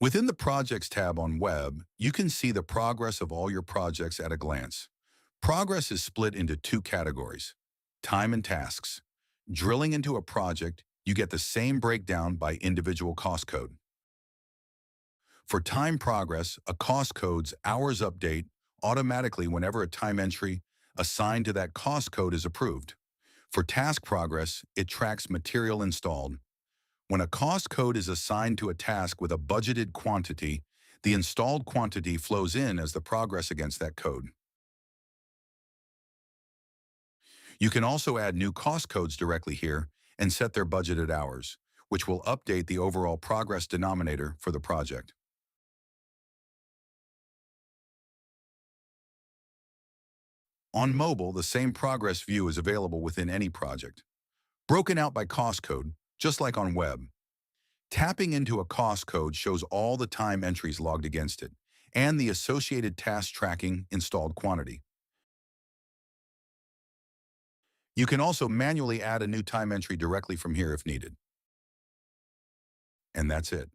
Within the Projects tab on Web, you can see the progress of all your projects at a glance. Progress is split into two categories: time and tasks. Drilling into a project, you get the same breakdown by individual cost code. For time progress, a cost code's hours update automatically whenever a time entry assigned to that cost code is approved. For task progress, it tracks material installed. When a cost code is assigned to a task with a budgeted quantity, the installed quantity flows in as the progress against that code. You can also add new cost codes directly here and set their budgeted hours, which will update the overall progress denominator for the project. On mobile, the same progress view is available within any project, broken out by cost code, just like on web. Tapping into a cost code shows all the time entries logged against it and the associated task tracking installed quantity. You can also manually add a new time entry directly from here if needed. And that's it.